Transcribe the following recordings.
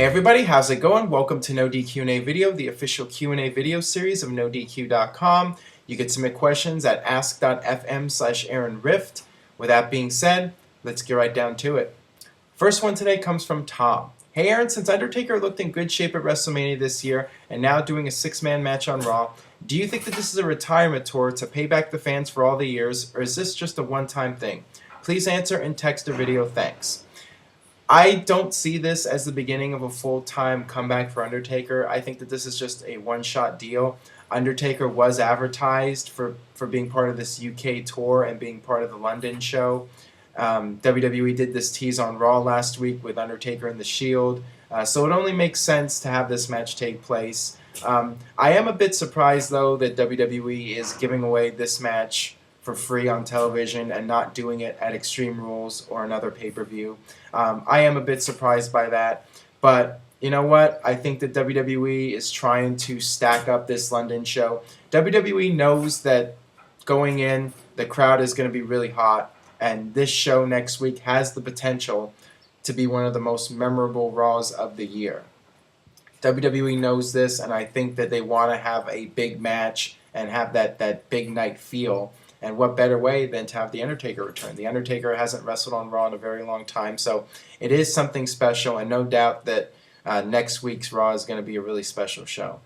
Hey everybody, how's it going? Welcome to NoDQ&A Video, the official Q&A video series of NoDQ.com. You can submit questions at ask.fm/AaronRift. With that being said, let's get right down to it. First one today comes from Tom. Hey Aaron, since Undertaker looked in good shape at WrestleMania this year and now doing a six-man match on Raw, do you think that this is a retirement tour to pay back the fans for all the years, or is this just a one-time thing? Please answer in text or video, thanks. I don't see this as the beginning of a full-time comeback for Undertaker. I think that this is just a one-shot deal. Undertaker was advertised for being part of this UK tour and being part of the London show. WWE did this tease on Raw last week with Undertaker and The Shield. So it only makes sense to have this match take place. I am a bit surprised, though, that WWE is giving away this match for free on television and not doing it at Extreme Rules or another pay-per-view. I am a bit surprised by that, but you know what? I think that WWE is trying to stack up this London show. WWE knows that going in, the crowd is going to be really hot, and this show next week has the potential to be one of the most memorable Raws of the year. WWE knows this, and I think that they want to have a big match and have that big night feel. And what better way than to have The Undertaker return? The Undertaker hasn't wrestled on Raw in a very long time, so it is something special, and no doubt that next week's Raw is going to be a really special show.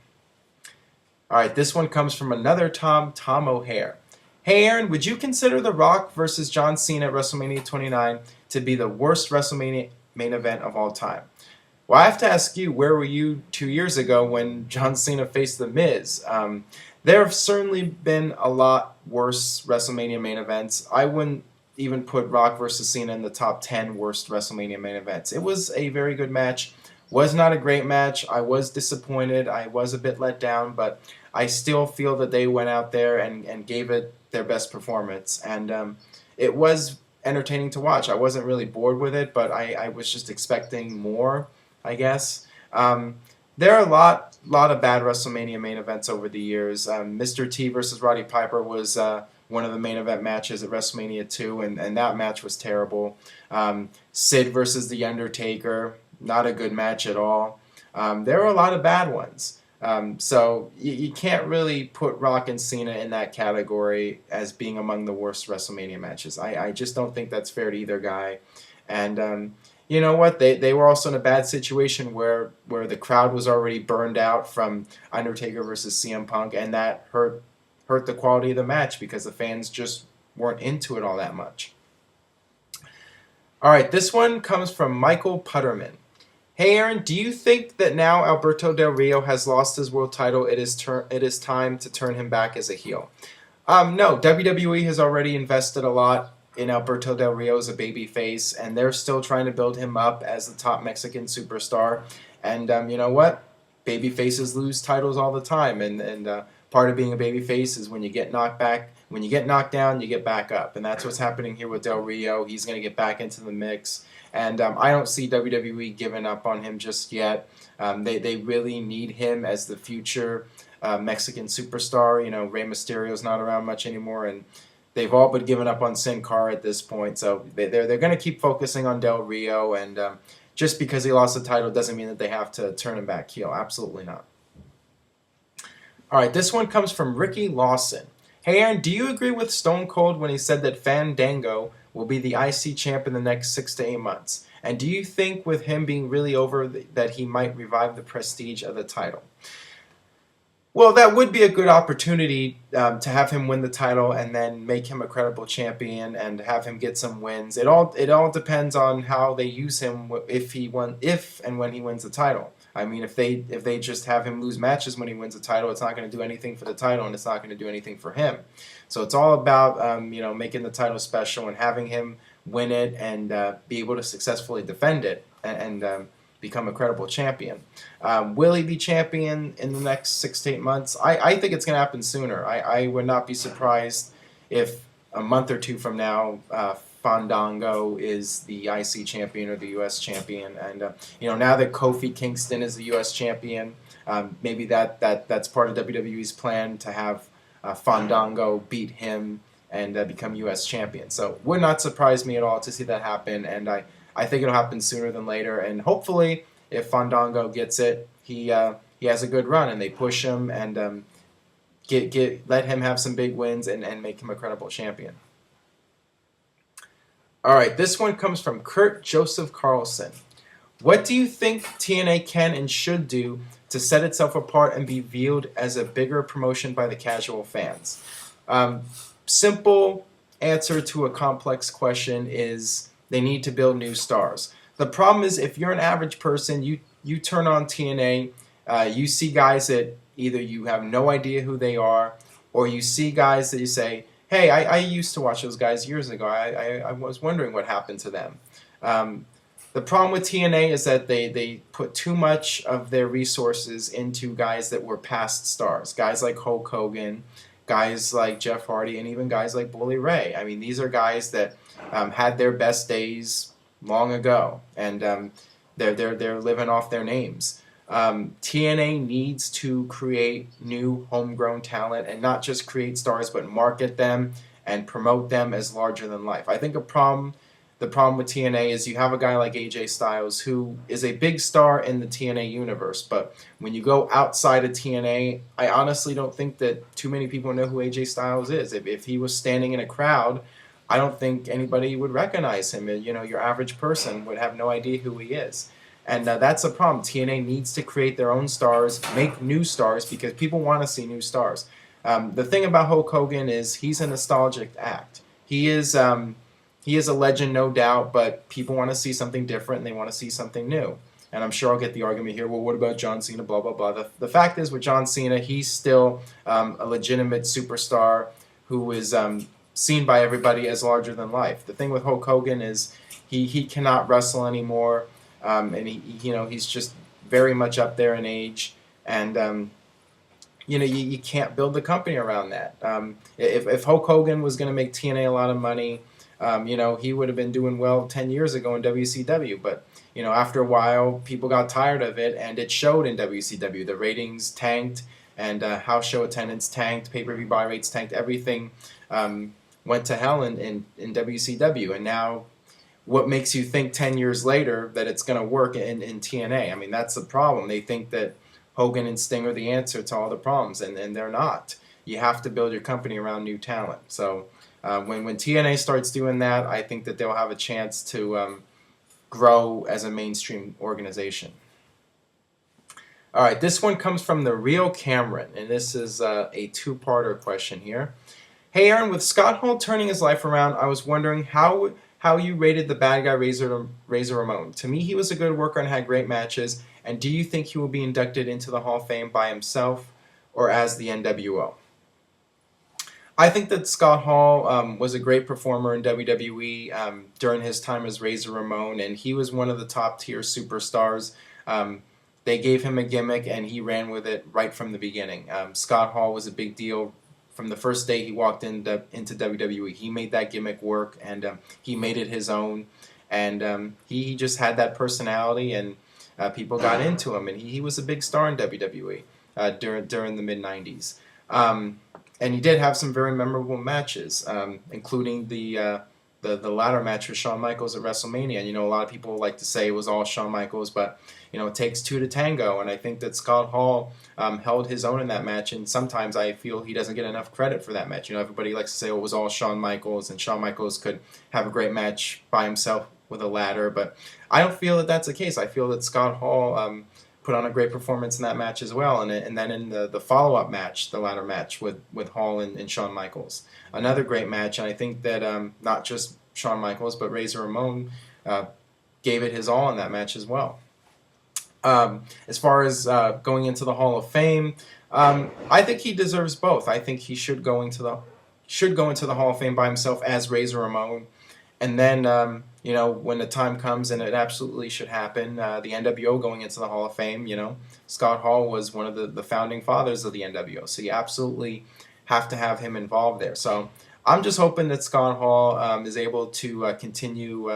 All right, this one comes from another Tom O'Hare. Hey Aaron, would you consider The Rock versus John Cena at WrestleMania 29 to be the worst WrestleMania main event of all time? Well, I have to ask you, where were you 2 years ago when John Cena faced The Miz? There have certainly been a lot worse WrestleMania main events. I wouldn't even put Rock versus Cena in the top 10 worst WrestleMania main events. It was a very good match. Was not a great match. I was disappointed. I was a bit let down, but I still feel that they went out there and gave it their best performance. And it was entertaining to watch. I wasn't really bored with it, but I was just expecting more, I guess. There are a lot of bad WrestleMania main events over the years. Mr. T versus Roddy Piper was one of the main event matches at WrestleMania 2, and that match was terrible. Sid versus The Undertaker, not a good match at all. There are a lot of bad ones. So you can't really put Rock and Cena in that category as being among the worst WrestleMania matches. I just don't think that's fair to either guy. And you know what? They were also in a bad situation where the crowd was already burned out from Undertaker versus CM Punk, and that hurt the quality of the match because the fans just weren't into it all that much. All right, this one comes from Michael Putterman. Hey Aaron, do you think that now Alberto Del Rio has lost his world title, it is time to turn him back as a heel? No, WWE has already invested a lot in Alberto Del Rio as a babyface, and they're still trying to build him up as the top Mexican superstar. And you know what? Babyfaces lose titles all the time, and part of being a babyface is when you get knocked back, when you get knocked down, you get back up, and that's what's happening here with Del Rio. He's going to get back into the mix, and I don't see WWE giving up on him just yet. They really need him as the future Mexican superstar. You know, Rey Mysterio's not around much anymore, and they've all but given up on Sin Cara at this point, so they're going to keep focusing on Del Rio, and just because he lost the title doesn't mean that they have to turn him back heel. Absolutely not. All right, this one comes from Ricky Lawson. Hey Aaron, do you agree with Stone Cold when he said that Fandango will be the IC champ in the next 6 to 8 months? And do you think with him being really over that he might revive the prestige of the title? Well, that would be a good opportunity to have him win the title and then make him a credible champion and have him get some wins. It all depends on how they use him if and when he wins the title. I mean, if they just have him lose matches when he wins the title, it's not going to do anything for the title, and it's not going to do anything for him. So it's all about making the title special and having him win it and be able to successfully defend it and become a credible champion. Will he be champion in the next 6 to 8 months? I think it's going to happen sooner. I would not be surprised if a month or two from now Fandango is the IC champion or the U.S. champion. And now that Kofi Kingston is the U.S. champion, maybe that's part of WWE's plan to have Fandango beat him and become U.S. champion. So would not surprise me at all to see that happen, and I think it'll happen sooner than later, and hopefully if Fandango gets it, he has a good run, and they push him and let him have some big wins and make him a credible champion. All right, this one comes from Curt Joseph Carlson. What do you think TNA can and should do to set itself apart and be viewed as a bigger promotion by the casual fans? Simple answer to a complex question is they need to build new stars. The problem is if you're an average person, you turn on TNA, you see guys that either you have no idea who they are, or you see guys that you say, hey, I used to watch those guys years ago. I was wondering what happened to them. The problem with TNA is that they put too much of their resources into guys that were past stars. Guys like Hulk Hogan, guys like Jeff Hardy, and even guys like Bully Ray. I mean, these are guys that had their best days long ago, and they're living off their names. TNA needs to create new homegrown talent and not just create stars, but market them and promote them as larger than life. I think the problem with TNA is you have a guy like AJ Styles who is a big star in the TNA universe, but when you go outside of TNA, I honestly don't think that too many people know who AJ Styles is. If he was standing in a crowd, I don't think anybody would recognize him. You know, your average person would have no idea who he is. And that's a problem. TNA needs to create their own stars, make new stars, because people want to see new stars. The thing about Hulk Hogan is he's a nostalgic act. He is a legend, no doubt, but people want to see something different and they want to see something new. And I'm sure I'll get the argument here, well, what about John Cena, blah, blah, blah. The fact is with John Cena, he's still a legitimate superstar who is seen by everybody as larger than life. The thing with Hulk Hogan is he cannot wrestle anymore. And he's just very much up there in age, and you can't build the company around that. If Hulk Hogan was going to make TNA a lot of money, he would have been doing well 10 years ago in WCW. But after a while, people got tired of it, and it showed in WCW. The ratings tanked, and house show attendance tanked, pay-per-view buy rates tanked. Everything went to hell in WCW, and now. What makes you think 10 years later that it's going to work in TNA? I mean, that's the problem. They think that Hogan and Sting are the answer to all the problems, and they're not. You have to build your company around new talent. So when TNA starts doing that, I think that they'll have a chance to grow as a mainstream organization. All right, this one comes from the Real Cameron, and this is a two-parter question here. Hey, Aaron, with Scott Hall turning his life around, I was wondering how you rated the bad guy Razor Ramon. To me, he was a good worker and had great matches. And do you think he will be inducted into the Hall of Fame by himself or as the NWO? I think that Scott Hall was a great performer in WWE during his time as Razor Ramon, and he was one of the top-tier superstars. They gave him a gimmick, and he ran with it right from the beginning. Scott Hall was a big deal. From the first day he walked into WWE, he made that gimmick work, and he made it his own. And he just had that personality, and people got into him. And he was a big star in WWE during the mid-'90s. And he did have some very memorable matches, including the ladder match with Shawn Michaels at WrestleMania. And, a lot of people like to say it was all Shawn Michaels, but it takes two to tango, and I think that Scott Hall held his own in that match, and sometimes I feel he doesn't get enough credit for that match. Everybody likes to say it was all Shawn Michaels, and Shawn Michaels could have a great match by himself with a ladder, but I don't feel that that's the case. I feel that Scott Hall put on a great performance in that match as well, and then in the follow-up match, the ladder match with Hall and Shawn Michaels. Another great match, and I think that not just Shawn Michaels, but Razor Ramon gave it his all in that match as well. As far as going into the Hall of Fame, I think he deserves both. I think he should go into the Hall of Fame by himself as Razor Ramon, and then when the time comes, and it absolutely should happen, the NWO going into the Hall of Fame. Scott Hall was one of the founding fathers of the NWO, so you absolutely have to have him involved there. So I'm just hoping that Scott Hall is able to continue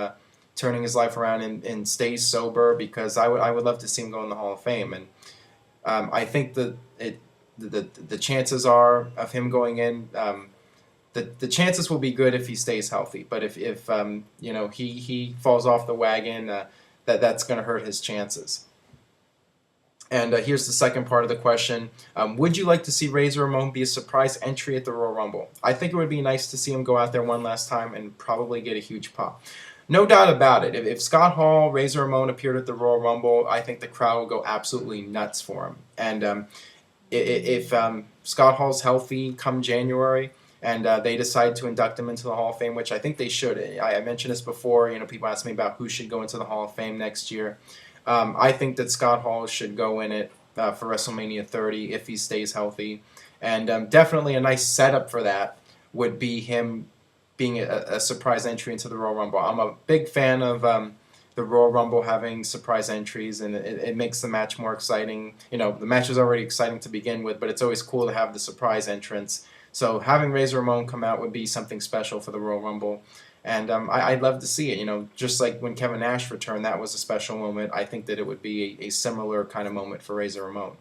turning his life around and stays sober, because I would love to see him go in the Hall of Fame. And I think that the chances are of him going in, the chances will be good if he stays healthy. But if he falls off the wagon, that's going to hurt his chances. And here's the second part of the question. Would you like to see Razor Ramon be a surprise entry at the Royal Rumble? I think it would be nice to see him go out there one last time and probably get a huge pop. No doubt about it. If Scott Hall, Razor Ramon appeared at the Royal Rumble, I think the crowd would go absolutely nuts for him. And if Scott Hall's healthy come January and they decide to induct him into the Hall of Fame, which I think they should. I mentioned this before. People ask me about who should go into the Hall of Fame next year. I think that Scott Hall should go in it for WrestleMania 30 if he stays healthy. And definitely a nice setup for that would be him being a surprise entry into the Royal Rumble. I'm a big fan of the Royal Rumble having surprise entries, and it makes the match more exciting. The match is already exciting to begin with, but it's always cool to have the surprise entrance. So having Razor Ramon come out would be something special for the Royal Rumble. And I'd love to see it. Just like when Kevin Nash returned, that was a special moment. I think that it would be a similar kind of moment for Razor Ramon.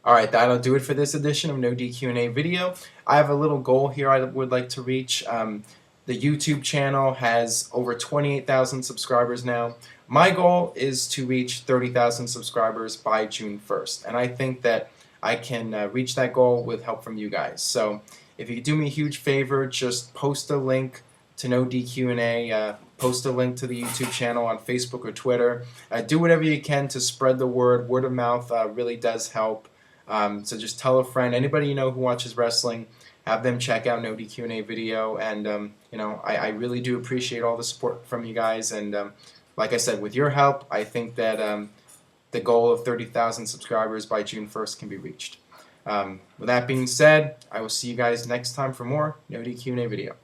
Alright, that'll do it for this edition of No DQ&A video. I have a little goal here I would like to reach. The YouTube channel has over 28,000 subscribers now. My goal is to reach 30,000 subscribers by June 1st. And I think that I can reach that goal with help from you guys. So if you could do me a huge favor, just post a link to No DQ&A, post a link to the YouTube channel on Facebook or Twitter. Do whatever you can to spread the word. Word of mouth really does help. So just tell a friend, anybody you know who watches wrestling, have them check out No DQ&A video. And I really do appreciate all the support from you guys. And like I said, with your help, I think that the goal of 30,000 subscribers by June 1st can be reached. With that being said, I will see you guys next time for more No DQ&A video.